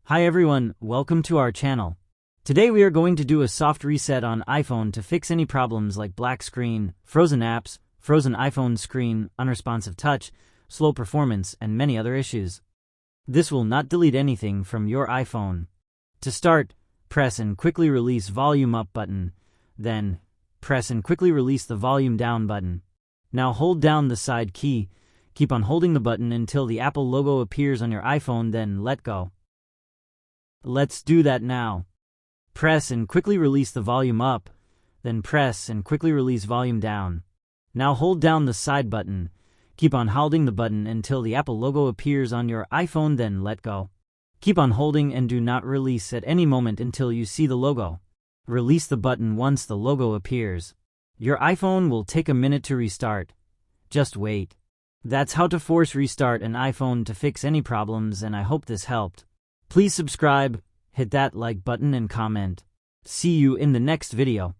Hi everyone, welcome to our channel. Today we are going to do a soft reset on iPhone to fix any problems like black screen, frozen apps, frozen iPhone screen, unresponsive touch, slow performance, and many other issues. This will not delete anything from your iPhone. To start, press and quickly release volume up button, then press and quickly release the volume down button. Now hold down the side key, keep on holding the button until the Apple logo appears on your iPhone, then let go. Let's do that now. Press and quickly release the volume up, then press and quickly release volume down. Now hold down the side button. Keep on holding the button until the Apple logo appears on your iPhone, then let go. Keep on holding and do not release at any moment until you see the logo. Release the button once the logo appears. Your iPhone will take a minute to restart. Just wait. That's how to force restart an iPhone to fix any problems, and I hope this helped. Please subscribe, hit that like button and comment. See you in the next video.